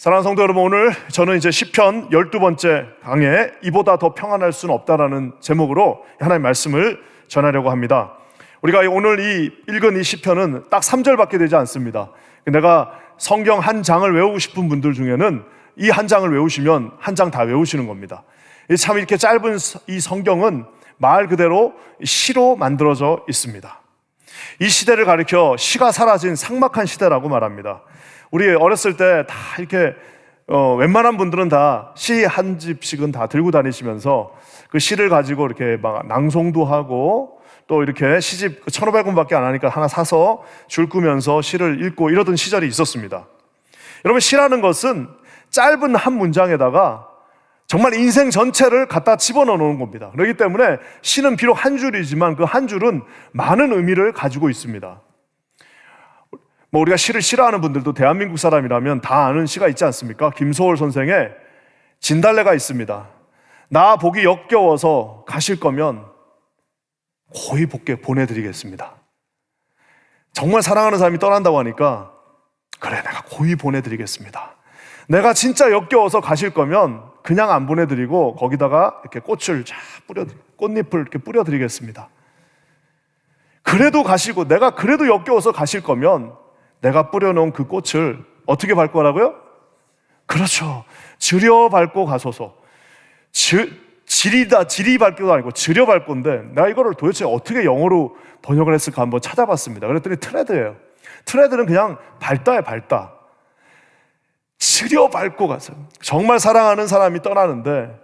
사랑하는 성도 여러분, 오늘 저는 이제 시편 12번째 강해 이보다 더 평안할 수는 없다라는 제목으로 하나님의 말씀을 전하려고 합니다. 우리가 오늘 읽은 이 시편은 딱 3절밖에 되지 않습니다. 내가 성경 한 장을 외우고 싶은 분들 중에는 이 한 장을 외우시면 한 장 다 외우시는 겁니다. 참 이렇게 짧은 이 성경은 말 그대로 시로 만들어져 있습니다. 이 시대를 가리켜 시가 사라진 삭막한 시대라고 말합니다. 우리 어렸을 때 다 이렇게 웬만한 분들은 다 시 한 집씩은 다 들고 다니시면서 그 시를 가지고 이렇게 막 낭송도 하고 또 이렇게 시집 1,500원밖에 안 하니까 하나 사서 줄 끄면서 시를 읽고 이러던 시절이 있었습니다. 여러분, 시라는 것은 짧은 한 문장에다가 정말 인생 전체를 갖다 집어넣어 놓은 겁니다. 그렇기 때문에 시는 비록 한 줄이지만 그 한 줄은 많은 의미를 가지고 있습니다. 우리가 시를 싫어하는 분들도 대한민국 사람이라면 다 아는 시가 있지 않습니까? 김소월 선생의 진달래가 있습니다. 나 보기 역겨워서 가실 거면 고이 보내드리겠습니다. 정말 사랑하는 사람이 떠난다고 하니까 그래, 내가 고이 보내드리겠습니다. 내가 진짜 역겨워서 가실 거면 그냥 안 보내드리고 거기다가 이렇게 꽃을 꽃잎을 이렇게 뿌려드리겠습니다. 그래도 가시고, 내가 그래도 역겨워서 가실 거면 내가 뿌려놓은 그 꽃을 어떻게 밟고 가라고요? 그렇죠. 지려 밟고 가소서. 지리 밟기도 아니고 지려 밟고인데, 내가 이거를 도대체 어떻게 영어로 번역을 했을까 한번 찾아봤습니다. 그랬더니 트레드예요. 트레드는 그냥 밟다예요, 밟다. 지려 밟고 가세요. 정말 사랑하는 사람이 떠나는데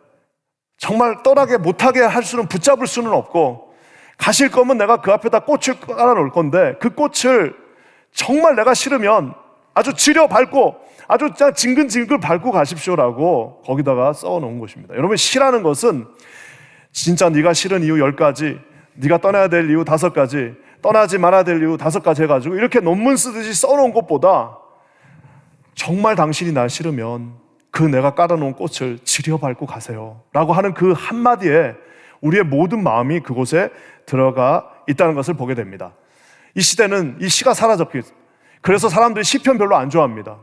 정말 떠나게 못하게 할 수는, 붙잡을 수는 없고, 가실 거면 내가 그 앞에다 꽃을 깔아 놓을 건데 그 꽃을 정말 내가 싫으면 아주 지려 밟고, 아주 그냥 징글징글 밟고 가십시오라고 거기다가 써 놓은 것입니다. 여러분, 시라는 것은 진짜 네가 싫은 이유 10가지, 네가 떠나야 될 이유 5가지, 떠나지 말아야 될 이유 5가지 해가지고 이렇게 논문 쓰듯이 써 놓은 것보다 정말 당신이 날 싫으면 그 내가 깔아놓은 꽃을 지려 밟고 가세요 라고 하는 그 한마디에 우리의 모든 마음이 그곳에 들어가 있다는 것을 보게 됩니다. 이 시대는 이 시가 사라졌기, 그래서 사람들이 시편 별로 안 좋아합니다.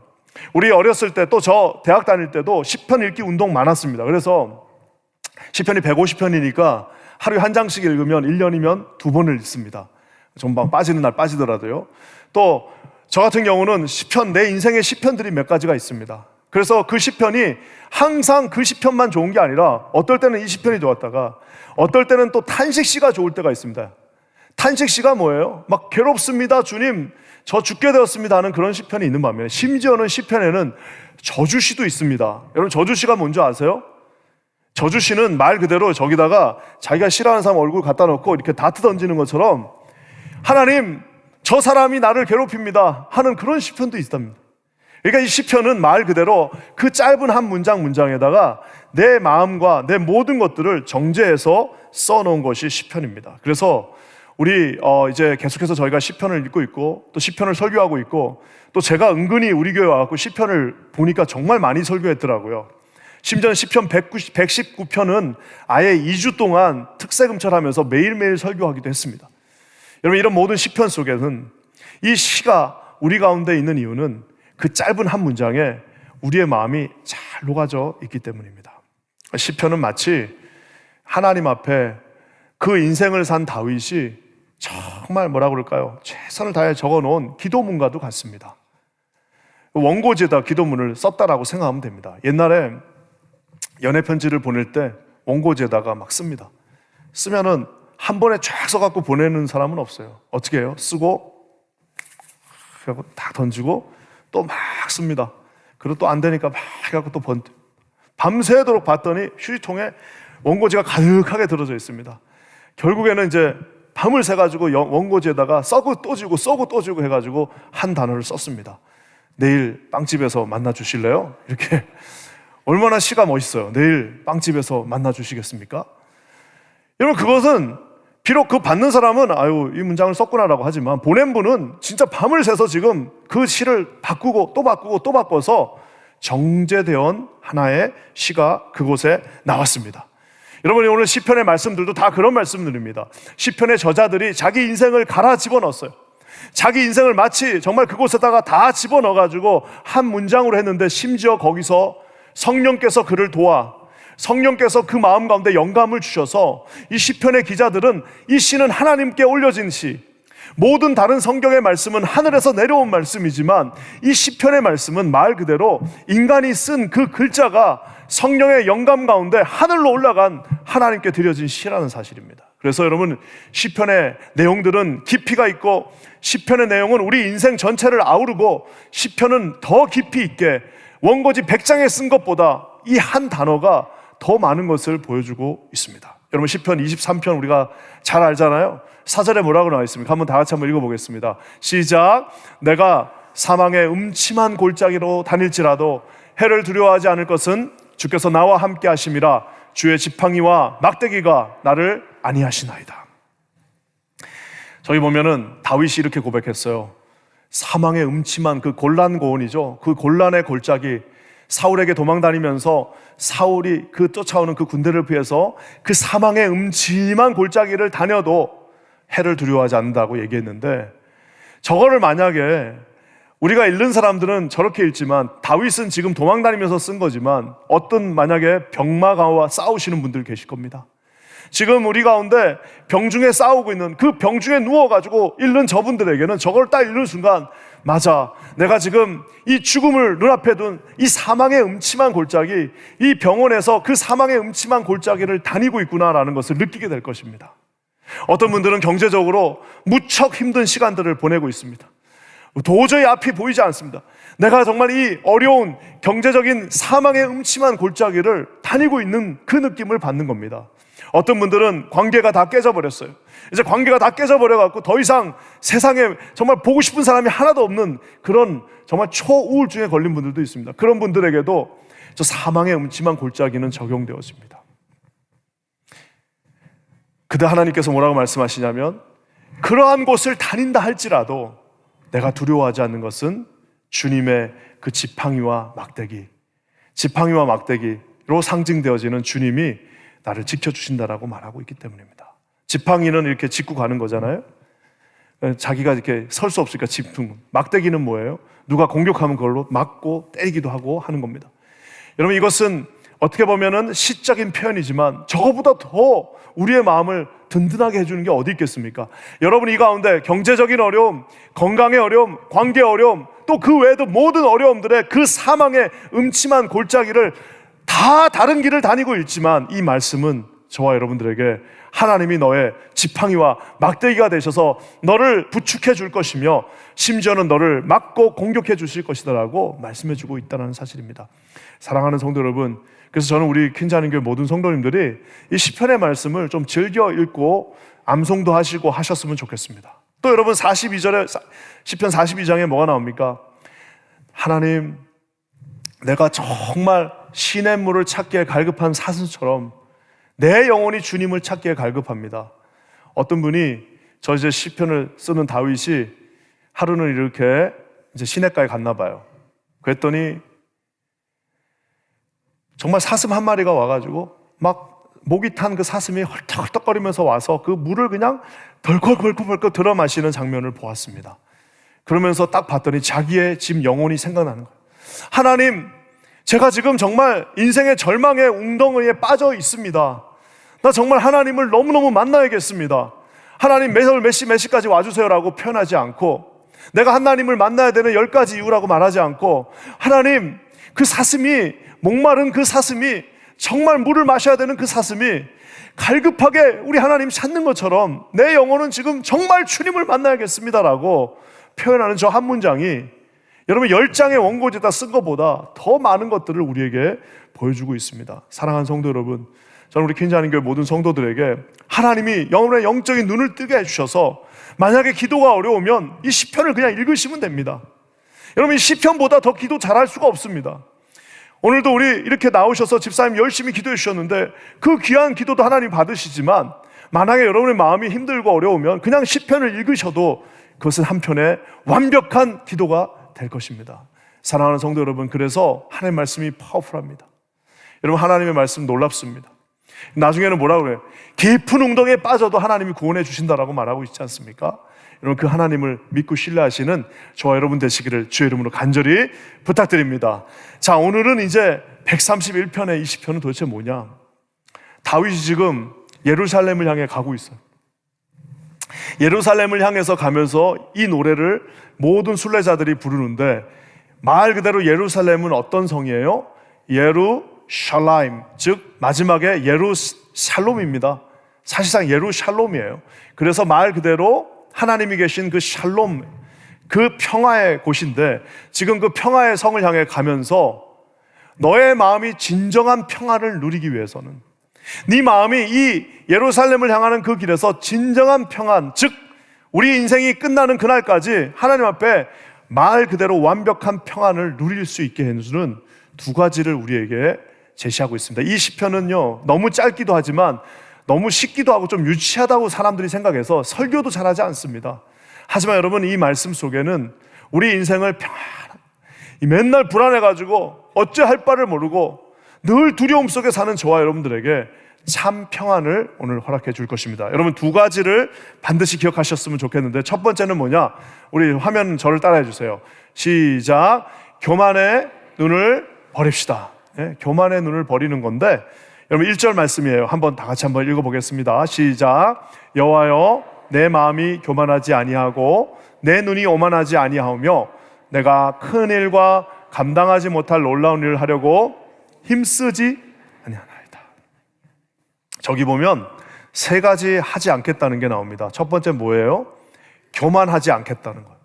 우리 어렸을 때, 또 저 대학 다닐 때도 시편 읽기 운동 많았습니다. 그래서 시편이 150편이니까 하루에 한 장씩 읽으면 1년이면 2번을 읽습니다. 전방 빠지는 날 빠지더라도요. 또 저 같은 경우는 시편, 내 인생의 시편들이 몇 가지가 있습니다. 그래서 그 시편이 항상 그 시편만 좋은 게 아니라 어떨 때는 이 시편이 좋았다가 어떨 때는 또 탄식시가 좋을 때가 있습니다. 탄식시가 뭐예요? 막 괴롭습니다, 주님, 저 죽게 되었습니다 하는 그런 시편이 있는 반면에, 심지어는 시편에는 저주시도 있습니다. 여러분, 저주시가 뭔지 아세요? 저주시는 말 그대로 저기다가 자기가 싫어하는 사람 얼굴 갖다 놓고 이렇게 다트 던지는 것처럼 하나님, 저 사람이 나를 괴롭힙니다 하는 그런 시편도 있답니다. 그러니까 이 시편은 말 그대로 그 짧은 한 문장에다가 내 마음과 내 모든 것들을 정제해서 써놓은 것이 시편입니다. 그래서 우리 이제 계속해서 저희가 시편을 읽고 있고 또 시편을 설교하고 있고, 또 제가 은근히 우리 교회 와서 시편을 보니까 정말 많이 설교했더라고요. 심지어 시편 119편은 아예 2주 동안 특세금철하면서 매일매일 설교하기도 했습니다. 여러분, 이런 모든 시편 속에는 이 시가 우리 가운데 있는 이유는 그 짧은 한 문장에 우리의 마음이 잘 녹아져 있기 때문입니다. 시편은 마치 하나님 앞에 그 인생을 산 다윗이 정말 뭐라 그럴까요? 최선을 다해 적어놓은 기도문과도 같습니다. 원고지에다 기도문을 썼다라고 생각하면 됩니다. 옛날에 연애편지를 보낼 때 원고지에다가 막 씁니다. 쓰면은 한 번에 쫙 써갖고 보내는 사람은 없어요. 어떻게 해요? 쓰고 다 던지고 또 막 씁니다. 그리고 또 안 되니까 막 해갖고 또 밤새도록 봤더니 휴지통에 원고지가 가득하게 들어져 있습니다. 결국에는 이제 밤을 새가지고 원고지에다가 써고 또 지고 써고 또 지고 해가지고 한 단어를 썼습니다. 내일 빵집에서 만나 주실래요? 이렇게. 얼마나 시가 멋있어요. 내일 빵집에서 만나 주시겠습니까? 여러분, 그것은 비록 그 받는 사람은 아유, 이 문장을 썼구나라고 하지만 보낸 분은 진짜 밤을 새서 지금 그 시를 바꾸고 또 바꾸고 또 바꿔서 정제되어 하나의 시가 그곳에 나왔습니다. 여러분이 오늘 시편의 말씀들도 다 그런 말씀들입니다. 시편의 저자들이 자기 인생을 갈아 집어넣었어요. 자기 인생을 마치 정말 그곳에다가 다 집어넣어가지고 한 문장으로 했는데, 심지어 거기서 성령께서 그를 도와 성령께서 그 마음 가운데 영감을 주셔서 이 시편의 기자들은 이 시는 하나님께 올려진 시, 모든 다른 성경의 말씀은 하늘에서 내려온 말씀이지만 이 시편의 말씀은 말 그대로 인간이 쓴 그 글자가 성령의 영감 가운데 하늘로 올라간 하나님께 드려진 시라는 사실입니다. 그래서 여러분, 시편의 내용들은 깊이가 있고, 시편의 내용은 우리 인생 전체를 아우르고, 시편은 더 깊이 있게 원고지 100장에 쓴 것보다 이 한 단어가 더 많은 것을 보여주고 있습니다. 여러분, 시편 23편 우리가 잘 알잖아요. 4절에 뭐라고 나와 있습니까? 한번 다 같이 한번 읽어보겠습니다. 시작. 내가 사망의 음침한 골짜기로 다닐지라도 해를 두려워하지 않을 것은 주께서 나와 함께 하심이라. 주의 지팡이와 막대기가 나를 안위하시나이다. 저희 보면은 다윗이 이렇게 고백했어요. 사망의 음침한 그 곤란 고원이죠. 그 곤란의 골짜기, 사울에게 도망다니면서 사울이 그 쫓아오는 그 군대를 피해서 그 사망의 음침한 골짜기를 다녀도 해를 두려워하지 않는다고 얘기했는데, 저거를 만약에 우리가 읽는 사람들은 저렇게 읽지만 다윗은 지금 도망다니면서 쓴 거지만 어떤 만약에 병마가와 싸우시는 분들 계실 겁니다. 지금 우리 가운데 병중에 싸우고 있는, 그 병중에 누워가지고 읽는 저분들에게는 저걸 딱 읽는 순간, 맞아, 내가 지금 이 죽음을 눈앞에 둔 이 사망의 음침한 골짜기, 이 병원에서 그 사망의 음침한 골짜기를 다니고 있구나라는 것을 느끼게 될 것입니다. 어떤 분들은 경제적으로 무척 힘든 시간들을 보내고 있습니다. 도저히 앞이 보이지 않습니다. 내가 정말 이 어려운 경제적인 사망의 음침한 골짜기를 다니고 있는 그 느낌을 받는 겁니다. 어떤 분들은 관계가 다 깨져버렸어요. 이제 관계가 다 깨져버려갖고 더 이상 세상에 정말 보고 싶은 사람이 하나도 없는 그런 정말 초우울증에 걸린 분들도 있습니다. 그런 분들에게도 저 사망의 음침한 골짜기는 적용되어집니다. 그때 하나님께서 뭐라고 말씀하시냐면, 그러한 곳을 다닌다 할지라도 내가 두려워하지 않는 것은 주님의 그 지팡이와 막대기, 지팡이와 막대기로 상징되어지는 주님이 나를 지켜주신다라고 말하고 있기 때문입니다. 지팡이는 이렇게 짚고 가는 거잖아요. 자기가 이렇게 설 수 없으니까 짚는. 막대기는 뭐예요? 누가 공격하면 그걸로 막고 때리기도 하고 하는 겁니다. 여러분, 이것은 어떻게 보면은 시적인 표현이지만 저거보다 더 우리의 마음을 든든하게 해주는 게 어디 있겠습니까? 여러분, 이 가운데 경제적인 어려움, 건강의 어려움, 관계의 어려움, 또 그 외에도 모든 어려움들의 그 사망의 음침한 골짜기를 다 다른 길을 다니고 있지만, 이 말씀은 저와 여러분들에게 하나님이 너의 지팡이와 막대기가 되셔서 너를 부축해 줄 것이며 심지어는 너를 막고 공격해 주실 것이다라고 말씀해 주고 있다는 사실입니다. 사랑하는 성도 여러분, 그래서 저는 우리 퀸자는교회 모든 성도님들이 이 시편의 말씀을 좀 즐겨 읽고 암송도 하시고 하셨으면 좋겠습니다. 또 여러분, 42절에 시편 42장에 뭐가 나옵니까? 하나님, 내가 정말 시냇물을 찾기에 갈급한 사슴처럼 내 영혼이 주님을 찾기에 갈급합니다. 어떤 분이 저 이제 시편을 쓰는 다윗이 하루는 이렇게 이제 시냇가에 갔나 봐요. 그랬더니 정말 사슴 한 마리가 와가지고 막 목이 탄 그 사슴이 헐떡헐떡거리면서 와서 그 물을 그냥 덜컥덜컥 들어 마시는 장면을 보았습니다. 그러면서 딱 봤더니 자기의 지금 영혼이 생각나는 거예요. 하나님, 제가 지금 정말 인생의 절망의 웅덩이에 빠져 있습니다. 나 정말 하나님을 너무너무 만나야겠습니다. 하나님, 매월 몇 시까지 와주세요라고 표현하지 않고, 내가 하나님을 만나야 되는 10가지 이유라고 말하지 않고, 하나님, 그 사슴이, 목마른 그 사슴이, 정말 물을 마셔야 되는 그 사슴이 갈급하게 우리 하나님 찾는 것처럼 내 영혼은 지금 정말 주님을 만나야겠습니다라고 표현하는 저 한 문장이 여러분 10장의 원고지에다 쓴 것보다 더 많은 것들을 우리에게 보여주고 있습니다. 사랑하는 성도 여러분, 저는 우리 퀸자는교회 모든 성도들에게 하나님이 영혼의 영적인 눈을 뜨게 해주셔서 만약에 기도가 어려우면 이 시편을 그냥 읽으시면 됩니다. 여러분, 이 시편보다 더 기도 잘할 수가 없습니다. 오늘도 우리 이렇게 나오셔서 집사님 열심히 기도해 주셨는데 그 귀한 기도도 하나님 받으시지만, 만약에 여러분의 마음이 힘들고 어려우면 그냥 시편을 읽으셔도 그것은 한편의 완벽한 기도가 될 것입니다. 사랑하는 성도 여러분, 그래서 하나님의 말씀이 파워풀합니다. 여러분, 하나님의 말씀 놀랍습니다. 나중에는 뭐라고 그래요? 깊은 웅덩이에 빠져도 하나님이 구원해 주신다라고 말하고 있지 않습니까? 여러분 그 하나님을 믿고 신뢰하시는 저와 여러분 되시기를 주의 이름으로 간절히 부탁드립니다. 자, 오늘은 이제 131편의 20편은 도대체 뭐냐? 다윗이 지금 예루살렘을 향해 가고 있어요. 예루살렘을 향해서 가면서 이 노래를 모든 순례자들이 부르는데, 말 그대로 예루살렘은 어떤 성이에요? 예루샬라임, 즉 마지막에 예루샬롬입니다. 사실상 예루샬롬이에요. 그래서 말 그대로 하나님이 계신 그 샬롬, 그 평화의 곳인데, 지금 그 평화의 성을 향해 가면서 너의 마음이 진정한 평화를 누리기 위해서는, 네 마음이 이 예루살렘을 향하는 그 길에서 진정한 평안, 즉 우리 인생이 끝나는 그날까지 하나님 앞에 말 그대로 완벽한 평안을 누릴 수 있게 해주는 두 가지를 우리에게 제시하고 있습니다. 이 시편은요, 너무 짧기도 하지만 너무 쉽기도 하고 좀 유치하다고 사람들이 생각해서 설교도 잘하지 않습니다. 하지만 여러분, 이 말씀 속에는 우리 인생을 맨날 불안해가지고 어찌할 바를 모르고 늘 두려움 속에 사는 저와 여러분들에게 참 평안을 오늘 허락해 줄 것입니다. 여러분, 두 가지를 반드시 기억하셨으면 좋겠는데, 첫 번째는 뭐냐? 우리 화면 저를 따라해 주세요. 시작. 교만의 눈을 버립시다. 예, 교만의 눈을 버리는 건데, 여러분 1절 말씀이에요. 한번 다 같이 한번 읽어보겠습니다. 시작. 여호와여, 내 마음이 교만하지 아니하고 내 눈이 오만하지 아니하오며 내가 큰 일과 감당하지 못할 놀라운 일을 하려고 힘쓰지 아니하나이다. 저기 보면 세 가지 하지 않겠다는 게 나옵니다. 첫 번째 뭐예요? 교만하지 않겠다는 거예요.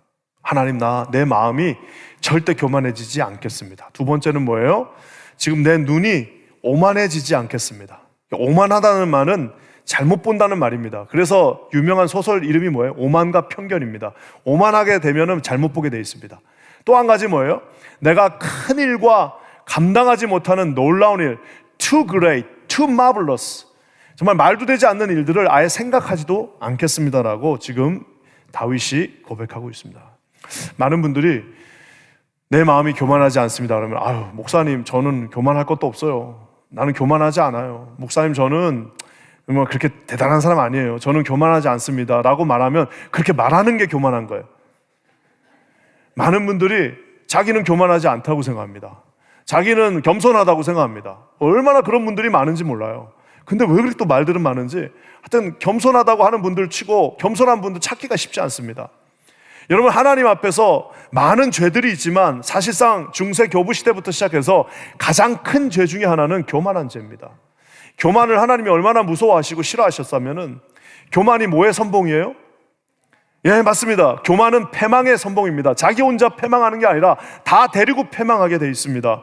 하나님, 내 마음이 절대 교만해지지 않겠습니다. 두 번째는 뭐예요? 지금 내 눈이 오만해지지 않겠습니다. 오만하다는 말은 잘못 본다는 말입니다. 그래서 유명한 소설 이름이 뭐예요? 오만과 편견입니다. 오만하게 되면 잘못 보게 되어 있습니다. 또 한 가지 뭐예요? 내가 큰 일과 감당하지 못하는 놀라운 일, too great, too marvelous, 정말 말도 되지 않는 일들을 아예 생각하지도 않겠습니다라고 지금 다윗이 고백하고 있습니다. 많은 분들이 내 마음이 교만하지 않습니다 그러면, 아유 목사님, 저는 교만할 것도 없어요. 나는 교만하지 않아요. 목사님, 저는 뭐 그렇게 대단한 사람 아니에요. 저는 교만하지 않습니다 라고 말하면 그렇게 말하는 게 교만한 거예요. 많은 분들이 자기는 교만하지 않다고 생각합니다. 자기는 겸손하다고 생각합니다. 얼마나 그런 분들이 많은지 몰라요. 근데 왜 그렇게 또 말들은 많은지, 하여튼 겸손하다고 하는 분들 치고 겸손한 분들 찾기가 쉽지 않습니다. 여러분, 하나님 앞에서 많은 죄들이 있지만 사실상 중세 교부 시대부터 시작해서 가장 큰 죄 중에 하나는 교만한 죄입니다. 교만을 하나님이 얼마나 무서워하시고 싫어하셨다면은, 교만이 뭐의 선봉이에요? 예, 맞습니다. 교만은 패망의 선봉입니다. 자기 혼자 패망하는 게 아니라 다 데리고 패망하게 돼 있습니다.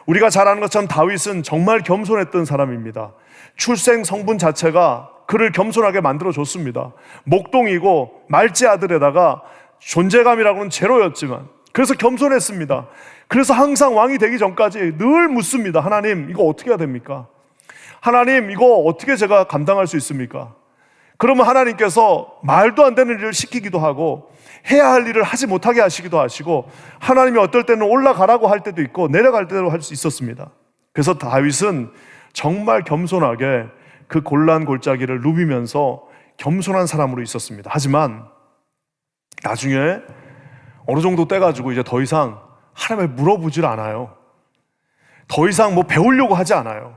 우리가 잘 아는 것처럼 다윗은 정말 겸손했던 사람입니다. 출생 성분 자체가 그를 겸손하게 만들어줬습니다. 목동이고 말지 아들에다가 존재감이라고는 제로였지만 그래서 겸손했습니다. 그래서 항상 왕이 되기 전까지 늘 묻습니다. 하나님, 이거 어떻게 해야 됩니까? 하나님, 이거 어떻게 제가 감당할 수 있습니까? 그러면 하나님께서 말도 안 되는 일을 시키기도 하고 해야 할 일을 하지 못하게 하시기도 하시고, 하나님이 어떨 때는 올라가라고 할 때도 있고 내려갈 때도 할 수 있었습니다. 그래서 다윗은 정말 겸손하게 그 곤란 골짜기를 누비면서 겸손한 사람으로 있었습니다. 하지만 나중에 어느 정도 떼가지고 이제 더 이상 하나님을 물어보질 않아요. 더 이상 뭐 배우려고 하지 않아요.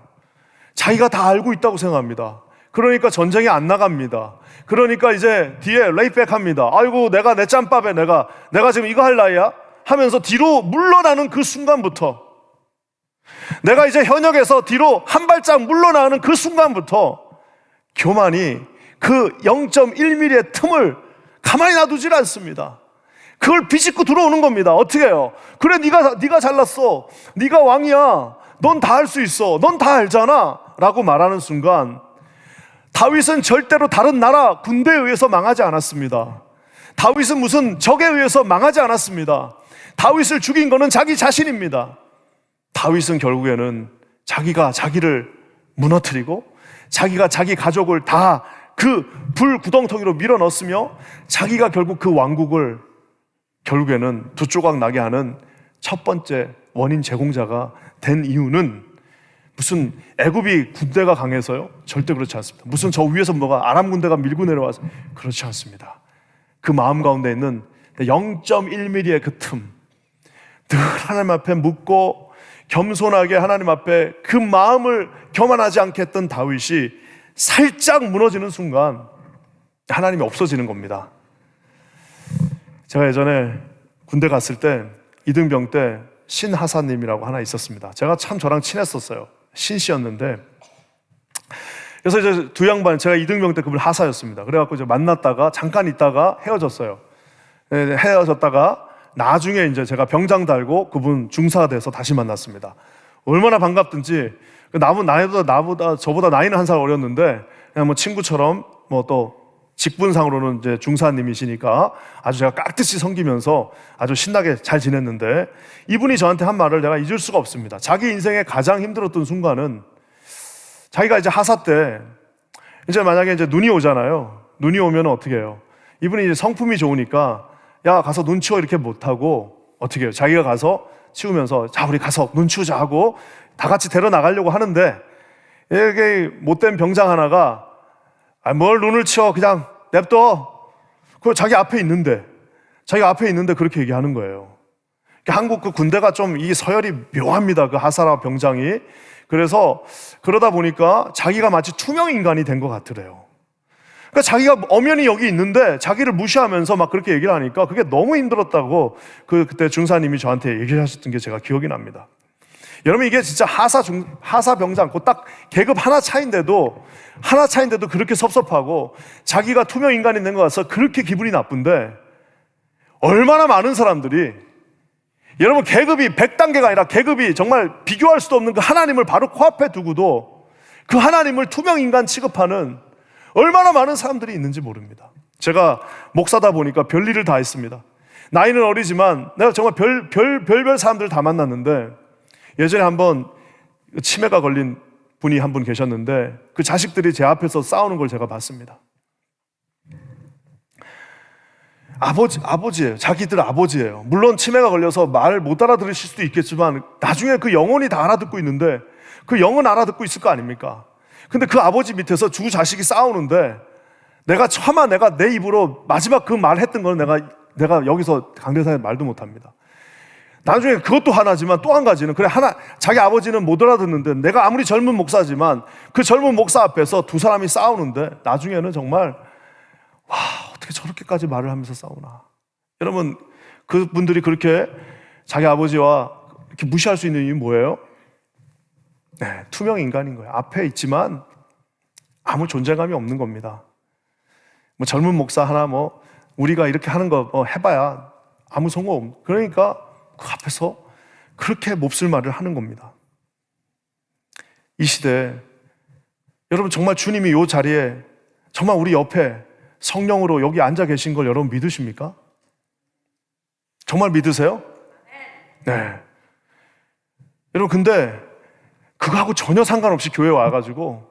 자기가 다 알고 있다고 생각합니다. 그러니까 전쟁에 안 나갑니다. 그러니까 이제 뒤에 레이백 합니다. 아이고, 내가 내 짬밥에 내가 지금 이거 할 나이야? 하면서 뒤로 물러나는 그 순간부터, 내가 이제 현역에서 뒤로 한 발짝 물러나는 그 순간부터 교만이 그 0.1mm의 틈을 가만히 놔두질 않습니다. 그걸 비집고 들어오는 겁니다. 어떻게 해요? 그래, 네가 잘났어. 네가 왕이야. 넌 다 할 수 있어. 넌 다 알잖아 라고 말하는 순간, 다윗은 절대로 다른 나라 군대에 의해서 망하지 않았습니다. 다윗은 무슨 적에 의해서 망하지 않았습니다. 다윗을 죽인 거는 자기 자신입니다. 다윗은 결국에는 자기가 자기를 무너뜨리고 자기가 자기 가족을 다 그 불구덩텅이로 밀어 넣었으며, 자기가 결국 그 왕국을 결국에는 두 조각 나게 하는 첫 번째 원인 제공자가 된 이유는, 무슨 애굽이 군대가 강해서요? 절대 그렇지 않습니다. 무슨 저 위에서 뭐가 아람 군대가 밀고 내려와서, 그렇지 않습니다. 그 마음 가운데 있는 0.1mm의 그 틈, 늘 하나님 앞에 묻고 겸손하게 하나님 앞에 그 마음을 교만하지 않게 했던 다윗이 살짝 무너지는 순간 하나님이 없어지는 겁니다. 제가 예전에 군대 갔을 때 이등병 때 신하사님이라고 하나 있었습니다. 제가 참 저랑 친했었어요. 신씨였는데, 그래서 이제 두 양반, 제가 이등병 때 그분 하사였습니다. 그래갖고 이제 만났다가 잠깐 있다가 헤어졌어요. 헤어졌다가 나중에 이제 제가 병장 달고 그분 중사가 돼서 다시 만났습니다. 얼마나 반갑든지, 저보다 나이는 한 살 어렸는데 그냥 뭐 친구처럼 뭐 또 직분상으로는 이제 중사님이시니까 아주 제가 깍듯이 섬기면서 아주 신나게 잘 지냈는데, 이분이 저한테 한 말을 내가 잊을 수가 없습니다. 자기 인생에 가장 힘들었던 순간은 자기가 이제 하사 때 이제 만약에 이제 눈이 오잖아요. 눈이 오면 어떻게 해요? 이분이 이제 성품이 좋으니까 야 가서 눈 치워 이렇게 못하고 어떻게 해요? 자기가 가서 치우면서 자 우리 가서 눈 치우자 하고 다 같이 데려 나가려고 하는데, 이게 못된 병장 하나가 뭘 눈을 치워 그냥 냅둬. 그걸 자기가 앞에 있는데 그렇게 얘기하는 거예요. 한국 그 군대가 좀 이 서열이 묘합니다. 그 하사라 병장이. 그래서 그러다 보니까 자기가 마치 투명 인간이 된 것 같더래요. 그러니까 자기가 엄연히 여기 있는데 자기를 무시하면서 막 그렇게 얘기를 하니까 그게 너무 힘들었다고 그때 중사님이 저한테 얘기를 하셨던 게 제가 기억이 납니다. 여러분, 이게 진짜 하사 병장, 그 딱 계급 하나 차인데도 그렇게 섭섭하고 자기가 투명 인간이 된 것 같아서 그렇게 기분이 나쁜데, 얼마나 많은 사람들이, 여러분 계급이 100단계가 아니라 계급이 정말 비교할 수도 없는 그 하나님을 바로 코앞에 두고도 그 하나님을 투명 인간 취급하는 얼마나 많은 사람들이 있는지 모릅니다. 제가 목사다 보니까 별일을 다 했습니다. 나이는 어리지만 내가 정말 별별 사람들 다 만났는데, 예전에 한번 치매가 걸린 분이 한 분 계셨는데 그 자식들이 제 앞에서 싸우는 걸 제가 봤습니다. 아버지예요. 자기들 아버지예요. 물론 치매가 걸려서 말 못 알아들으실 수도 있겠지만 나중에 그 영혼이 다 알아듣고 있는데 그 영은 알아듣고 있을 거 아닙니까? 근데 그 아버지 밑에서 두 자식이 싸우는데 내가 내 입으로 마지막 그 말 했던 거는 내가 여기서 강대상에 말도 못 합니다. 나중에 그것도 하나지만 또 한 가지는, 자기 아버지는 못 알아듣는데 내가 아무리 젊은 목사지만 그 젊은 목사 앞에서 두 사람이 싸우는데 나중에는 정말 와, 어떻게 저렇게까지 말을 하면서 싸우나. 여러분, 그분들이 그렇게 자기 아버지와 이렇게 무시할 수 있는 이유는 뭐예요? 네, 투명 인간인 거예요. 앞에 있지만 아무 존재감이 없는 겁니다. 뭐 젊은 목사 하나 우리가 이렇게 하는 거 해봐야 아무 소용. 그러니까 그 앞에서 그렇게 몹쓸 말을 하는 겁니다. 이 시대에 여러분 정말 주님이 이 자리에 정말 우리 옆에 성령으로 여기 앉아 계신 걸 여러분 믿으십니까? 정말 믿으세요? 네. 여러분 근데 그거하고 전혀 상관없이 교회에 와가지고,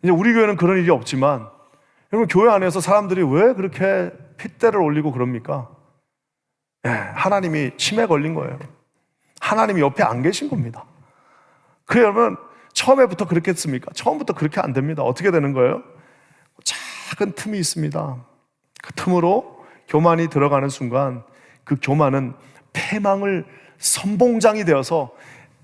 이제 우리 교회는 그런 일이 없지만 여러분 교회 안에서 사람들이 왜 그렇게 핏대를 올리고 그럽니까? 네, 하나님이 치매 걸린 거예요. 하나님이 옆에 안 계신 겁니다. 여러분 처음에부터 그렇게 했습니까? 처음부터 그렇게 안 됩니다. 어떻게 되는 거예요? 작은 틈이 있습니다. 그 틈으로 교만이 들어가는 순간 그 교만은 패망을 선봉장이 되어서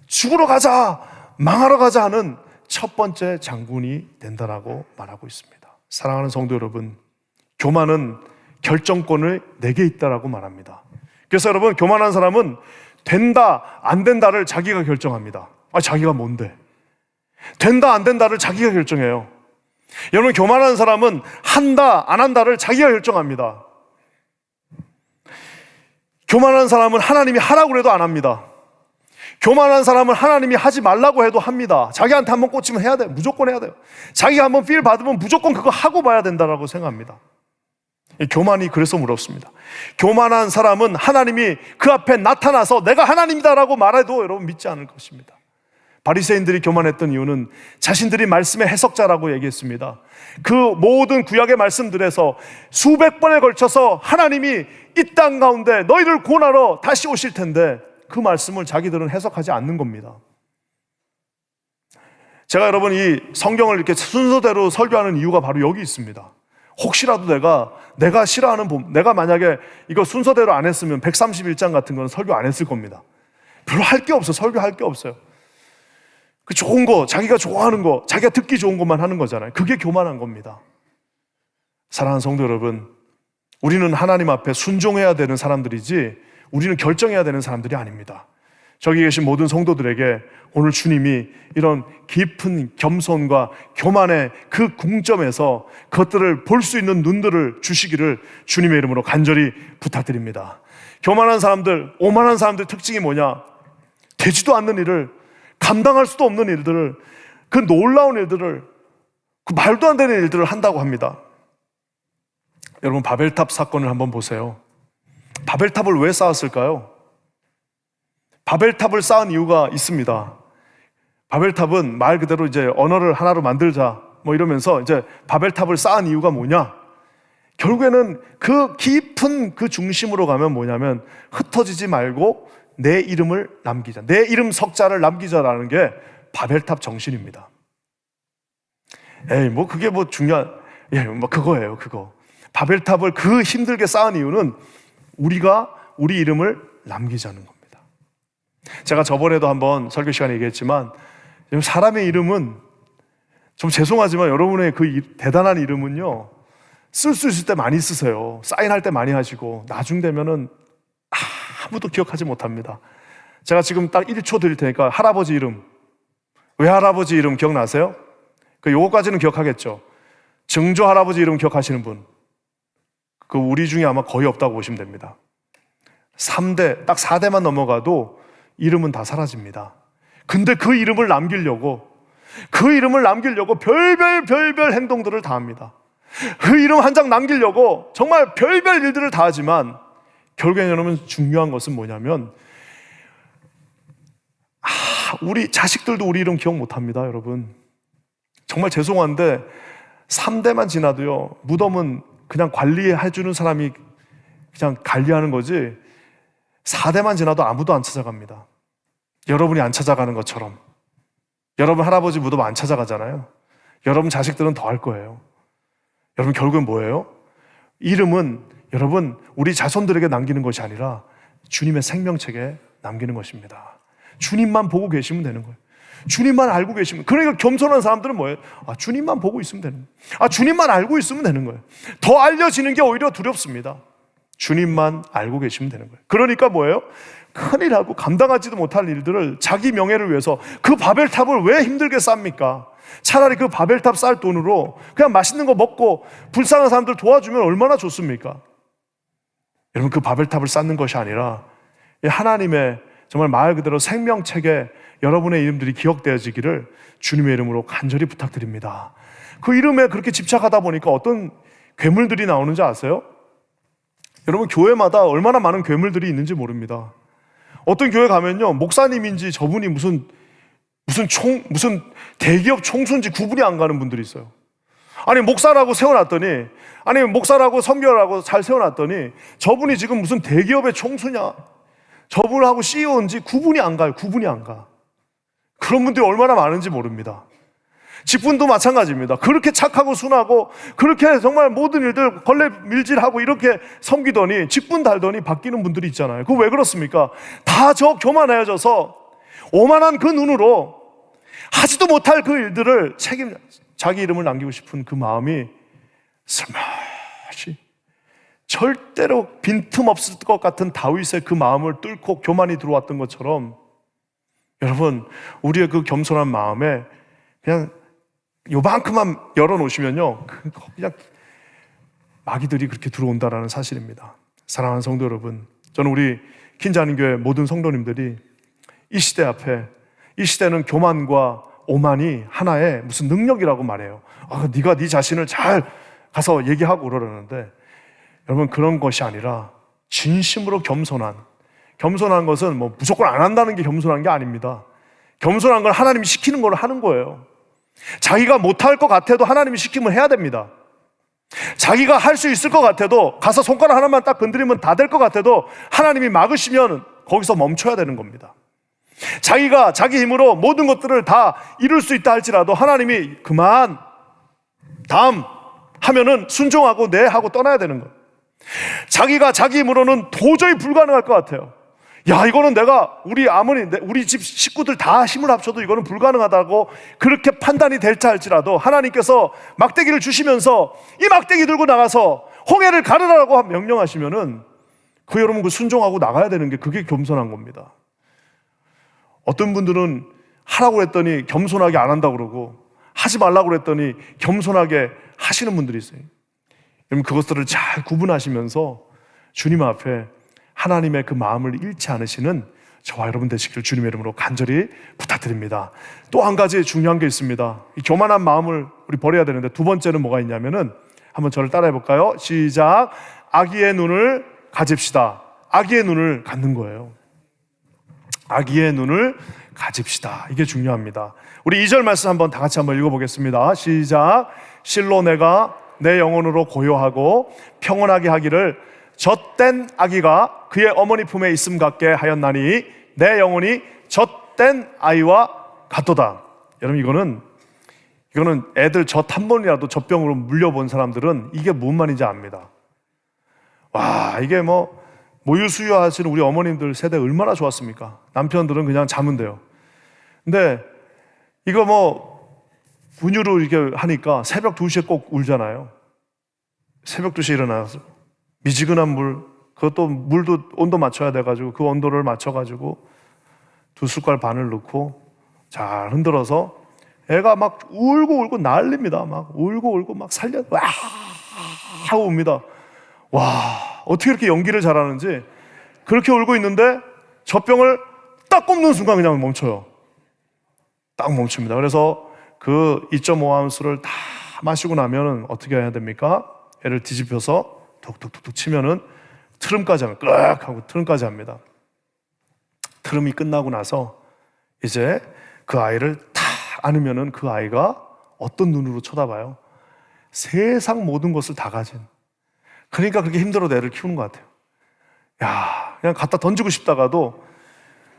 죽으러 가자, 망하러 가자 하는 첫 번째 장군이 된다라고 말하고 있습니다. 사랑하는 성도 여러분, 교만은 결정권을 내게 있다라고 말합니다. 그래서 여러분, 교만한 사람은 된다 안 된다를 자기가 결정합니다. 자기가 뭔데? 된다 안 된다를 자기가 결정해요. 여러분, 교만한 사람은 한다 안 한다를 자기가 결정합니다. 교만한 사람은 하나님이 하라고 해도 안 합니다. 교만한 사람은 하나님이 하지 말라고 해도 합니다. 자기한테 한번 꽂히면 해야 돼요. 무조건 해야 돼요. 자기가 한번 필 받으면 무조건 그거 하고 봐야 된다라고 생각합니다. 교만이 그래서 무섭습니다. 교만한 사람은 하나님이 그 앞에 나타나서 내가 하나님이다라고 말해도 여러분 믿지 않을 것입니다. 바리새인들이 교만했던 이유는 자신들이 말씀의 해석자라고 얘기했습니다. 그 모든 구약의 말씀들에서 수백 번에 걸쳐서 하나님이 이 땅 가운데 너희를 구원하러 다시 오실 텐데 그 말씀을 자기들은 해석하지 않는 겁니다. 제가 여러분 이 성경을 이렇게 순서대로 설교하는 이유가 바로 여기 있습니다. 혹시라도 내가 싫어하는 내가 만약에 이거 순서대로 안 했으면 131장 같은 거는 설교 안 했을 겁니다. 별로 할 게 없어. 설교할 게 없어요. 그 좋은 거, 자기가 좋아하는 거, 자기가 듣기 좋은 것만 하는 거잖아요. 그게 교만한 겁니다. 사랑하는 성도 여러분, 우리는 하나님 앞에 순종해야 되는 사람들이지 우리는 결정해야 되는 사람들이 아닙니다. 저기 계신 모든 성도들에게 오늘 주님이 이런 깊은 겸손과 교만의 그 궁점에서 그것들을 볼 수 있는 눈들을 주시기를 주님의 이름으로 간절히 부탁드립니다. 교만한 사람들, 오만한 사람들의 특징이 뭐냐? 되지도 않는 일을, 감당할 수도 없는 일들을, 그 놀라운 일들을, 그 말도 안 되는 일들을 한다고 합니다. 여러분, 바벨탑 사건을 한번 보세요. 바벨탑을 왜 쌓았을까요? 바벨탑을 쌓은 이유가 있습니다. 바벨탑은 말 그대로 이제 언어를 하나로 만들자 뭐 이러면서 이제 바벨탑을 쌓은 이유가 뭐냐? 결국에는 그 깊은 그 중심으로 가면 뭐냐면 흩어지지 말고 내 이름을 남기자, 내 이름 석자를 남기자라는 게 바벨탑 정신입니다. 뭐 그게 뭐 중요한, 뭐 그거예요, 그거. 바벨탑을 그 힘들게 쌓은 이유는 우리가 우리 이름을 남기자는 겁니다. 제가 저번에도 한번 설교 시간에 얘기했지만 사람의 이름은 좀 죄송하지만 여러분의 그 대단한 이름은요, 쓸 수 있을 때 많이 쓰세요. 사인할 때 많이 하시고 나중 되면은 아무도 기억하지 못합니다. 제가 지금 딱 1초 드릴 테니까 할아버지 이름, 외할아버지 이름 기억나세요? 요거까지는 기억하겠죠. 증조 할아버지 이름 기억하시는 분, 그 우리 중에 아마 거의 없다고 보시면 됩니다. 3대, 딱 4대만 넘어가도 이름은 다 사라집니다. 근데 그 이름을 남기려고 별별 행동들을 다 합니다. 그 이름 한 장 남기려고 정말 별별 일들을 다 하지만 결국에는 여러분 중요한 것은 뭐냐면 우리 자식들도 우리 이름 기억 못합니다. 여러분 정말 죄송한데 3대만 지나도요, 무덤은 그냥 관리해주는 사람이 그냥 관리하는 거지 4대만 지나도 아무도 안 찾아갑니다. 여러분이 안 찾아가는 것처럼 여러분 할아버지 무덤 안 찾아가잖아요. 여러분 자식들은 더 할 거예요. 여러분 결국은 뭐예요? 이름은 여러분 우리 자손들에게 남기는 것이 아니라 주님의 생명책에 남기는 것입니다. 주님만 보고 계시면 되는 거예요. 주님만 알고 계시면, 그러니까 겸손한 사람들은 뭐예요? 주님만 보고 있으면 되는 거예요. 주님만 알고 있으면 되는 거예요. 더 알려지는 게 오히려 두렵습니다. 주님만 알고 계시면 되는 거예요. 그러니까 뭐예요? 큰일하고 감당하지도 못할 일들을 자기 명예를 위해서 그 바벨탑을 왜 힘들게 쌉니까? 차라리 그 바벨탑 쌀 돈으로 그냥 맛있는 거 먹고 불쌍한 사람들 도와주면 얼마나 좋습니까? 여러분 그 바벨탑을 쌓는 것이 아니라 하나님의 정말 말 그대로 생명책에 여러분의 이름들이 기억되어지기를 주님의 이름으로 간절히 부탁드립니다. 그 이름에 그렇게 집착하다 보니까 어떤 괴물들이 나오는지 아세요? 여러분 교회마다 얼마나 많은 괴물들이 있는지 모릅니다. 어떤 교회 가면요, 목사님인지 저분이 무슨 대기업 총수인지 구분이 안 가는 분들이 있어요. 아니 목사라고 세워놨더니, 아니 목사라고 선교라고 잘 세워놨더니 저분이 지금 무슨 대기업의 총수냐, 저분하고 CEO인지 구분이 안 가요. 구분이 안 가. 그런 분들이 얼마나 많은지 모릅니다. 직분도 마찬가지입니다. 그렇게 착하고 순하고 그렇게 정말 모든 일들 걸레 밀질하고 이렇게 섬기더니 직분 달더니 바뀌는 분들이 있잖아요. 그거 왜 그렇습니까? 다 저 교만해져서 오만한 그 눈으로 하지도 못할 그 일들을 자기 이름을 남기고 싶은 그 마음이 슬며시 절대로 빈틈없을 것 같은 다윗의 그 마음을 뚫고 교만이 들어왔던 것처럼 여러분 우리의 그 겸손한 마음에 그냥 요만큼만 열어놓으시면요 그냥 마귀들이 그렇게 들어온다라는 사실입니다. 사랑하는 성도 여러분, 저는 우리 킨자님교회 모든 성도님들이 이 시대 앞에, 이 시대는 교만과 오만이 하나의 무슨 능력이라고 말해요. 네가 네 자신을 잘 가서 얘기하고 그러는데 여러분 그런 것이 아니라 진심으로 겸손한 것은 뭐 무조건 안 한다는 게 겸손한 게 아닙니다. 겸손한 건 하나님이 시키는 걸 하는 거예요. 자기가 못할 것 같아도 하나님이 시키면 해야 됩니다. 자기가 할 수 있을 것 같아도 가서 손가락 하나만 딱 건드리면 다 될 것 같아도 하나님이 막으시면 거기서 멈춰야 되는 겁니다. 자기가 자기 힘으로 모든 것들을 다 이룰 수 있다 할지라도 하나님이 그만, 다음 하면은 순종하고 네 하고 떠나야 되는 거예요. 자기가 자기 힘으로는 도저히 불가능할 것 같아요. 야, 이거는 내가 우리 아무리 우리 집 식구들 다 힘을 합쳐도 이거는 불가능하다고 그렇게 판단이 될지 할지라도 하나님께서 막대기를 주시면서 이 막대기 들고 나가서 홍해를 가르라고 명령하시면은 여러분 그 순종하고 나가야 되는 게 그게 겸손한 겁니다. 어떤 분들은 하라고 했더니 겸손하게 안 한다고 그러고 하지 말라고 그랬더니 겸손하게 하시는 분들이 있어요. 여러분 그것들을 잘 구분하시면서 주님 앞에 하나님의 그 마음을 잃지 않으시는 저와 여러분 되시길 주님의 이름으로 간절히 부탁드립니다. 또 한 가지 중요한 게 있습니다. 이 교만한 마음을 우리 버려야 되는데 두 번째는 뭐가 있냐면은 한번 저를 따라해 볼까요? 시작. 아기의 눈을 가집시다. 아기의 눈을 갖는 거예요. 아기의 눈을 가집시다. 이게 중요합니다. 우리 2절 말씀 한번 다 같이 한번 읽어보겠습니다. 시작. 실로 내가 내 영혼으로 고요하고 평온하게 하기를 젖된 아기가 그의 어머니 품에 있음 같게 하였나니 내 영혼이 젖된 아이와 같도다. 여러분 이거는 애들 젖 한 번이라도 젖병으로 물려본 사람들은 이게 뭔 말인지 압니다. 와, 이게 모유 수유하시는 우리 어머님들 세대 얼마나 좋았습니까? 남편들은 그냥 자면 돼요. 근데 이거 분유로 이렇게 하니까 새벽 2시에 꼭 울잖아요. 새벽 2시에 일어나서 미지근한 물, 그것도 물도 온도 맞춰야 돼가지고 그 온도를 맞춰가지고 2숟갈 반을 넣고 잘 흔들어서 애가 막 울고 난립니다. 막 울고 막 살려 와 하고 옵니다. 와, 어떻게 이렇게 연기를 잘하는지. 그렇게 울고 있는데 젖병을 딱 꼽는 순간 그냥 멈춰요. 딱 멈춥니다. 그래서 그 2.5아운스를 다 마시고 나면은 어떻게 해야 됩니까? 애를 뒤집혀서 툭툭툭툭 치면은 트름까지 하면 끄ꯛ 하고 트름까지 합니다. 트름이 끝나고 나서 이제 그 아이를 탁 안으면은 그 아이가 어떤 눈으로 쳐다봐요? 세상 모든 것을 다 가진. 그러니까 그렇게 힘들어도 애를 키우는 것 같아요. 야, 그냥 갖다 던지고 싶다가도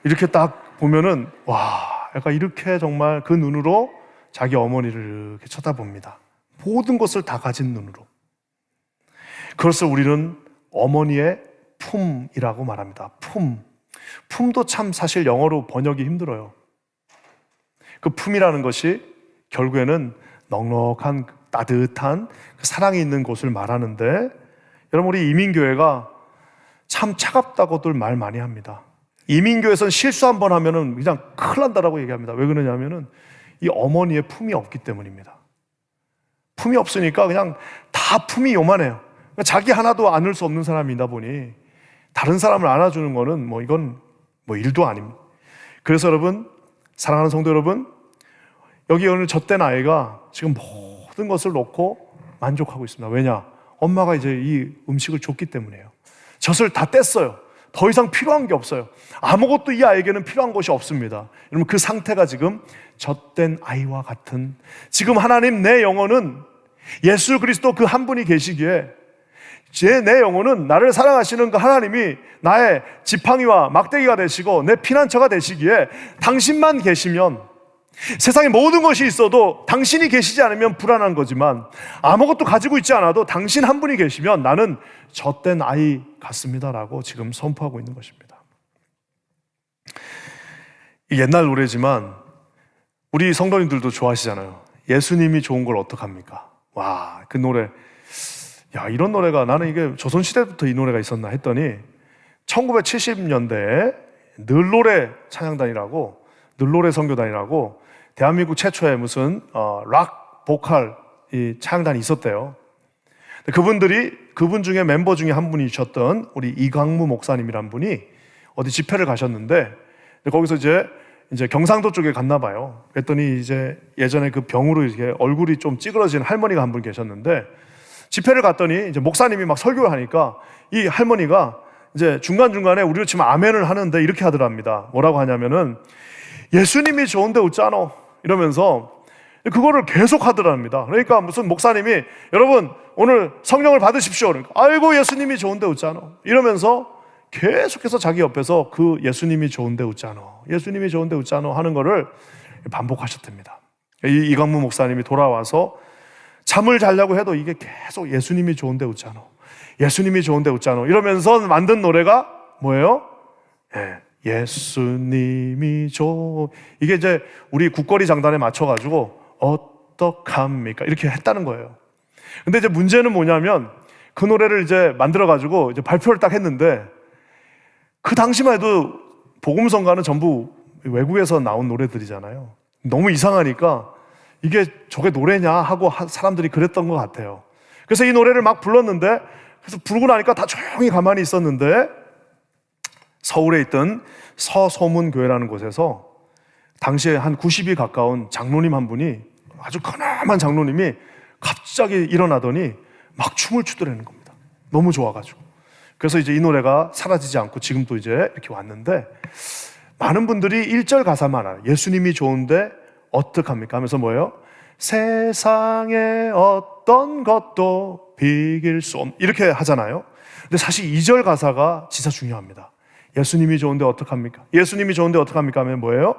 이렇게 딱 보면은 와, 약간 이렇게 정말 그 눈으로 자기 어머니를 이렇게 쳐다봅니다. 모든 것을 다 가진 눈으로. 그래서 우리는 어머니의 품이라고 말합니다. 품도 참 사실 영어로 번역이 힘들어요. 그 품이라는 것이 결국에는 넉넉한 따뜻한 그 사랑이 있는 곳을 말하는데, 여러분 우리 이민교회가 참 차갑다고들 말 많이 합니다. 이민교회에서는 실수 한번 하면은 그냥 큰일 난다라고 얘기합니다. 왜 그러냐면은 이 어머니의 품이 없기 때문입니다. 품이 없으니까 그냥 다 품이 요만해요. 자기 하나도 안을 수 없는 사람이다 보니 다른 사람을 안아주는 거는 이건 일도 아닙니다. 그래서 여러분, 사랑하는 성도 여러분, 여기 오늘 젖된 아이가 지금 모든 것을 놓고 만족하고 있습니다. 왜냐? 엄마가 이제 이 음식을 줬기 때문이에요. 젖을 다 뗐어요. 더 이상 필요한 게 없어요. 아무것도 이 아이에게는 필요한 것이 없습니다. 여러분 그 상태가 지금 젖된 아이와 같은, 지금 하나님 내 영혼은 예수 그리스도 그 한 분이 계시기에 내 영혼은 나를 사랑하시는 그 하나님이 나의 지팡이와 막대기가 되시고 내 피난처가 되시기에 당신만 계시면, 세상에 모든 것이 있어도 당신이 계시지 않으면 불안한 거지만 아무것도 가지고 있지 않아도 당신 한 분이 계시면 나는 젖된 아이 같습니다라고 지금 선포하고 있는 것입니다. 옛날 노래지만 우리 성도님들도 좋아하시잖아요. 예수님이 좋은 걸 어떡합니까? 와, 그 노래, 야, 이런 노래가, 나는 이게 조선시대부터 이 노래가 있었나 했더니 1970년대에 늘노래 찬양단이라고, 늘노래 선교단이라고 대한민국 최초의 무슨 락 보컬 이 찬양단이 있었대요. 그분 중에 멤버 중에 한 분이셨던 우리 이광무 목사님이란 분이 어디 집회를 가셨는데, 거기서 이제 경상도 쪽에 갔나 봐요. 그랬더니 이제 예전에 그 병으로 이렇게 얼굴이 좀 찌그러진 할머니가 한 분 계셨는데, 집회를 갔더니 이제 목사님이 막 설교를 하니까 이 할머니가 이제 중간중간에 우리로 치면 아멘을 하는데 이렇게 하더랍니다. 뭐라고 하냐면은 예수님이 좋은데 웃잖아 이러면서 그거를 계속 하더랍니다. 그러니까 무슨 목사님이 여러분 오늘 성령을 받으십시오. 그러니까 아이고 예수님이 좋은데 웃잖아 이러면서 계속해서 자기 옆에서 그 예수님이 좋은데 웃잖아, 예수님이 좋은데 웃잖아 하는 거를 반복하셨답니다. 이광무 목사님이 돌아와서 잠을 자려고 해도 이게 계속 예수님이 좋은데 웃잖아, 예수님이 좋은데 웃잖아 이러면서 만든 노래가 뭐예요? 예수님이 이게 이제 우리 국거리 장단에 맞춰가지고 어떡합니까? 이렇게 했다는 거예요. 근데 이제 문제는 뭐냐면 그 노래를 이제 만들어가지고 이제 발표를 딱 했는데 그 당시만 해도 복음성가는 전부 외국에서 나온 노래들이잖아요. 너무 이상하니까 이게 저게 노래냐 하고 사람들이 그랬던 것 같아요. 그래서 이 노래를 막 불렀는데, 그래서 부르고 나니까 다 조용히 가만히 있었는데 서울에 있던 서소문교회라는 곳에서 당시에 한 90이 가까운 장로님 한 분이, 아주 커나만 장로님이 갑자기 일어나더니 막 춤을 추더라는 겁니다. 너무 좋아가지고. 그래서 이제 이 노래가 사라지지 않고 지금도 이제 이렇게 왔는데, 많은 분들이 1절 가사만 알아요. 예수님이 좋은데 어떡합니까? 하면서 뭐예요? 세상에 어떤 것도 비길 수 없, 이렇게 하잖아요. 근데 사실 2절 가사가 진짜 중요합니다. 예수님이 좋은데 어떡합니까? 예수님이 좋은데 어떡합니까? 하면 뭐예요?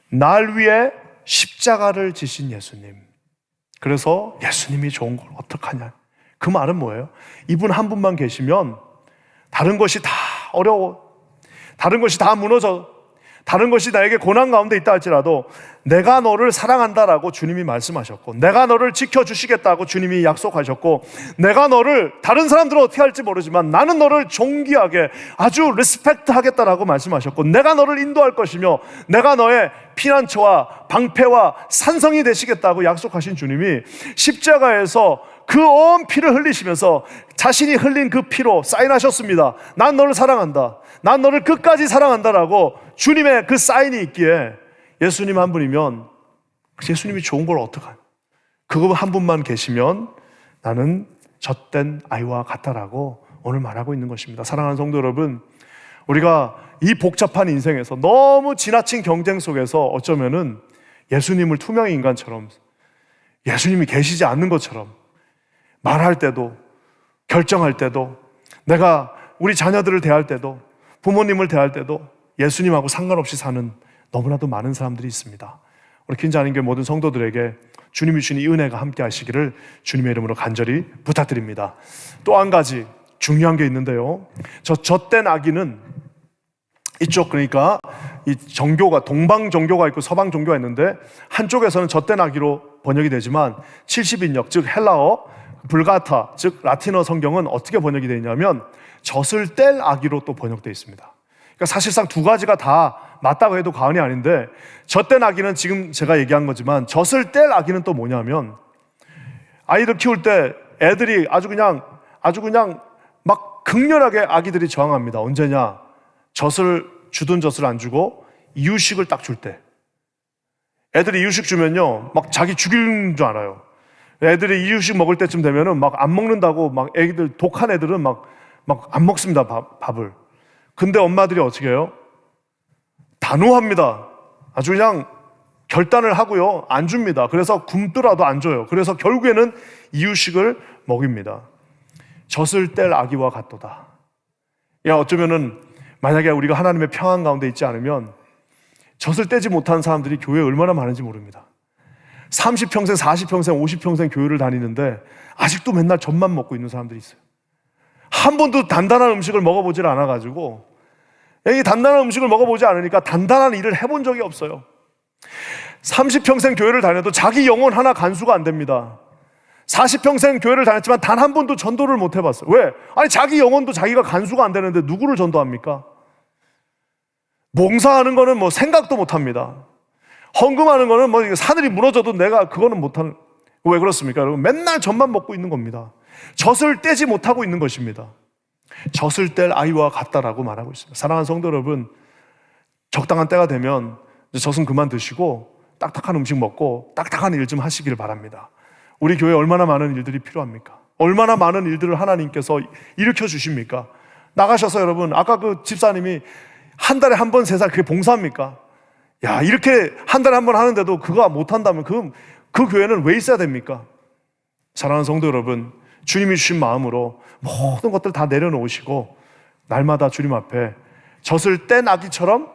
날 위해 십자가를 지신 예수님. 그래서 예수님이 좋은 걸 어떡하냐. 그 말은 뭐예요? 이분 한 분만 계시면 다른 것이 다 어려워, 다른 것이 다 무너져, 다른 것이 나에게 고난 가운데 있다 할지라도 내가 너를 사랑한다라고 주님이 말씀하셨고, 내가 너를 지켜주시겠다고 주님이 약속하셨고, 내가 너를, 다른 사람들은 어떻게 할지 모르지만 나는 너를 존귀하게 아주 리스펙트 하겠다라고 말씀하셨고, 내가 너를 인도할 것이며 내가 너의 피난처와 방패와 산성이 되시겠다고 약속하신 주님이 십자가에서 그 온 피를 흘리시면서 자신이 흘린 그 피로 사인하셨습니다. 난 너를 사랑한다, 난 너를 끝까지 사랑한다라고 주님의 그 사인이 있기에, 예수님 한 분이면 예수님이 좋은 걸 어떡하냐, 그거 한 분만 계시면 나는 젖된 아이와 같다라고 오늘 말하고 있는 것입니다. 사랑하는 성도 여러분, 우리가 이 복잡한 인생에서 너무 지나친 경쟁 속에서 어쩌면은 예수님을 투명의 인간처럼, 예수님이 계시지 않는 것처럼 말할 때도, 결정할 때도, 내가 우리 자녀들을 대할 때도, 부모님을 대할 때도 예수님하고 상관없이 사는 너무나도 많은 사람들이 있습니다. 우리 퀸자님교회 모든 성도들에게 주님이 주신 이 은혜가 함께 하시기를 주님의 이름으로 간절히 부탁드립니다. 또 한 가지 중요한 게 있는데요, 저 젖된 아기는 이쪽, 그러니까 이 정교가, 동방 정교가 있고 서방 정교가 있는데, 한쪽에서는 젖된 아기로 번역이 되지만 70인역, 즉 헬라어 불가타, 즉 라틴어 성경은 어떻게 번역이 되어 있냐면 젖을 뗄 아기로 또 번역되어 있습니다. 그러니까 사실상 두 가지가 다 맞다고 해도 과언이 아닌데, 젖된 아기는 지금 제가 얘기한 거지만 젖을 뗄 아기는 또 뭐냐면, 아이들 키울 때 애들이 아주 그냥 막 극렬하게 아기들이 저항합니다. 언제냐? 주던 젖을 안 주고 이유식을 딱 줄 때. 애들이 이유식 주면요 막 자기 죽이는 줄 알아요. 애들이 이유식 먹을 때쯤 되면은 막 안 먹는다고, 막 애기들, 독한 애들은 막 안 먹습니다, 밥을. 근데 엄마들이 어떻게 해요? 단호합니다. 아주 그냥 결단을 하고요, 안 줍니다. 그래서 굶더라도 안 줘요. 그래서 결국에는 이유식을 먹입니다. 젖을 뗄 아기와 같도다. 어쩌면은 만약에 우리가 하나님의 평안 가운데 있지 않으면 젖을 떼지 못한 사람들이 교회에 얼마나 많은지 모릅니다. 30평생, 40평생, 50평생 교회를 다니는데 아직도 맨날 젖만 먹고 있는 사람들이 있어요. 한 번도 단단한 음식을 먹어보질 않아가지고, 이 단단한 음식을 먹어보지 않으니까 단단한 일을 해본 적이 없어요. 30평생 교회를 다녀도 자기 영혼 하나 간수가 안 됩니다. 40평생 교회를 다녔지만 단 한 번도 전도를 못 해봤어요. 왜? 아니 자기 영혼도 자기가 간수가 안 되는데 누구를 전도합니까? 봉사하는 거는 뭐 생각도 못 합니다. 헌금하는 거는 뭐 하늘이 무너져도 내가 그거는 못하는. 왜 그렇습니까? 여러분, 맨날 젖만 먹고 있는 겁니다. 젖을 떼지 못하고 있는 것입니다. 젖을 뗄 아이와 같다라고 말하고 있습니다. 사랑하는 성도 여러분, 적당한 때가 되면 젖은 그만 드시고 딱딱한 음식 먹고 딱딱한 일 좀 하시길 바랍니다. 우리 교회에 얼마나 많은 일들이 필요합니까? 얼마나 많은 일들을 하나님께서 일으켜 주십니까? 나가셔서 여러분, 아까 그 집사님이 한 달에 한 번 세상, 그게 봉사합니까? 야, 이렇게 한 달에 한 번 하는데도 그거 못한다면 그 교회는 왜 있어야 됩니까? 사랑하는 성도 여러분, 주님이 주신 마음으로 모든 것들 다 내려놓으시고 날마다 주님 앞에 젖을 뗀 아기처럼,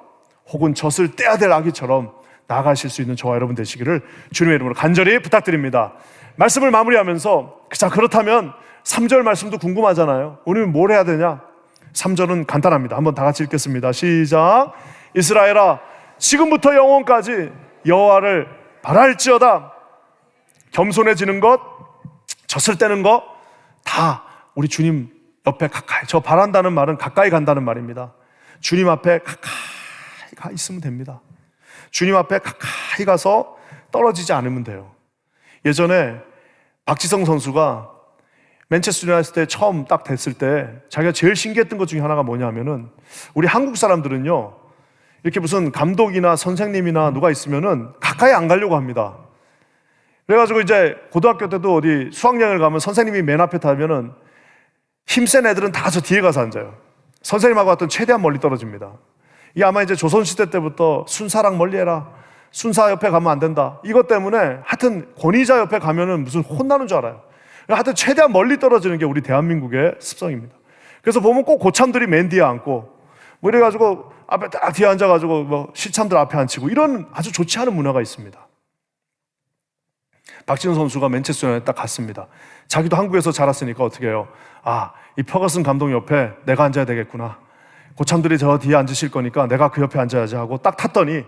혹은 젖을 떼야 될 아기처럼 나아가실 수 있는 저와 여러분 되시기를 주님의 이름으로 간절히 부탁드립니다. 말씀을 마무리하면서, 자, 그렇다면 3절 말씀도 궁금하잖아요. 우리는 뭘 해야 되냐? 3절은 간단합니다. 한번 다 같이 읽겠습니다. 시작. 이스라엘아, 지금부터 영원까지 여호와를 바랄지어다. 겸손해지는 것, 젖을 떼는 것, 다 우리 주님 옆에 가까이, 저 바란다는 말은 가까이 간다는 말입니다. 주님 앞에 가까이 가 있으면 됩니다. 주님 앞에 가까이 가서 떨어지지 않으면 돼요. 예전에 박지성 선수가 맨체스터 유나이티드 때 처음 딱 됐을 때 자기가 제일 신기했던 것 중에 하나가 뭐냐면은, 우리 한국 사람들은요, 이렇게 무슨 감독이나 선생님이나 누가 있으면은 가까이 안 가려고 합니다. 그래가지고 이제 고등학교 때도 어디 수학여행을 가면 선생님이 맨 앞에 타면은 힘센 애들은 다 저 뒤에 가서 앉아요. 선생님하고 왔던 최대한 멀리 떨어집니다. 이게 아마 이제 조선시대 때부터 순사랑 멀리해라, 순사 옆에 가면 안 된다, 이것 때문에 하여튼 권위자 옆에 가면은 무슨 혼나는 줄 알아요. 하여튼 최대한 멀리 떨어지는 게 우리 대한민국의 습성입니다. 그래서 보면 꼭 고참들이 맨 뒤에 앉고 뭐 이래가지고 앞에 딱 뒤에 앉아가지고 뭐 실참들 앞에 앉히고, 이런 아주 좋지 않은 문화가 있습니다. 박지성 선수가 맨체스터 유나이티드 딱 갔습니다. 자기도 한국에서 자랐으니까 어떻게 해요? 아, 이 퍼거슨 감독 옆에 내가 앉아야 되겠구나. 고참들이 저 뒤에 앉으실 거니까 내가 그 옆에 앉아야지 하고 딱 탔더니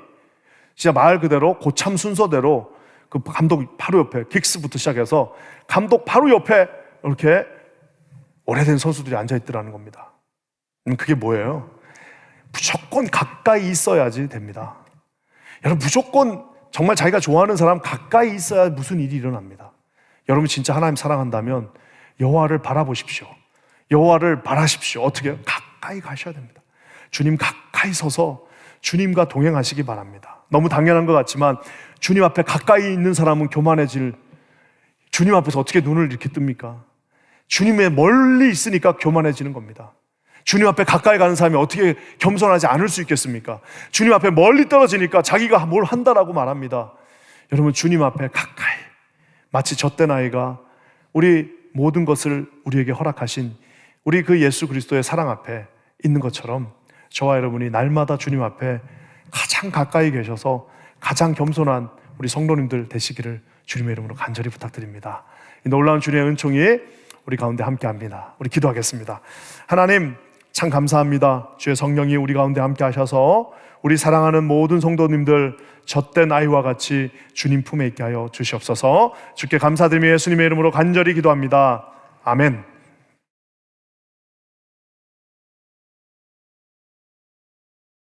진짜 말 그대로 고참 순서대로 그 감독 바로 옆에, 긱스부터 시작해서 감독 바로 옆에 이렇게 오래된 선수들이 앉아있더라는 겁니다. 그게 뭐예요? 무조건 가까이 있어야지 됩니다. 여러분, 무조건 정말 자기가 좋아하는 사람 가까이 있어야 무슨 일이 일어납니다. 여러분 진짜 하나님 사랑한다면 여호와를 바라보십시오. 여호와를 바라십시오. 어떻게 해요? 가까이 가셔야 됩니다. 주님 가까이 서서 주님과 동행하시기 바랍니다. 너무 당연한 것 같지만 주님 앞에 가까이 있는 사람은 교만해질, 주님 앞에서 어떻게 눈을 이렇게 뜹니까? 주님의 멀리 있으니까 교만해지는 겁니다. 주님 앞에 가까이 가는 사람이 어떻게 겸손하지 않을 수 있겠습니까? 주님 앞에 멀리 떨어지니까 자기가 뭘 한다라고 말합니다. 여러분, 주님 앞에 가까이, 마치 젖된 아이가 우리 모든 것을 우리에게 허락하신 우리 그 예수 그리스도의 사랑 앞에 있는 것처럼 저와 여러분이 날마다 주님 앞에 가장 가까이 계셔서 가장 겸손한 우리 성도님들 되시기를 주님의 이름으로 간절히 부탁드립니다. 이 놀라운 주님의 은총이 우리 가운데 함께합니다. 우리 기도하겠습니다. 하나님, 참 감사합니다. 주의 성령이 우리 가운데 함께 하셔서 우리 사랑하는 모든 성도님들 젖된 아이와 같이 주님 품에 있게 하여 주시옵소서. 주께 감사드리며 예수님의 이름으로 간절히 기도합니다. 아멘.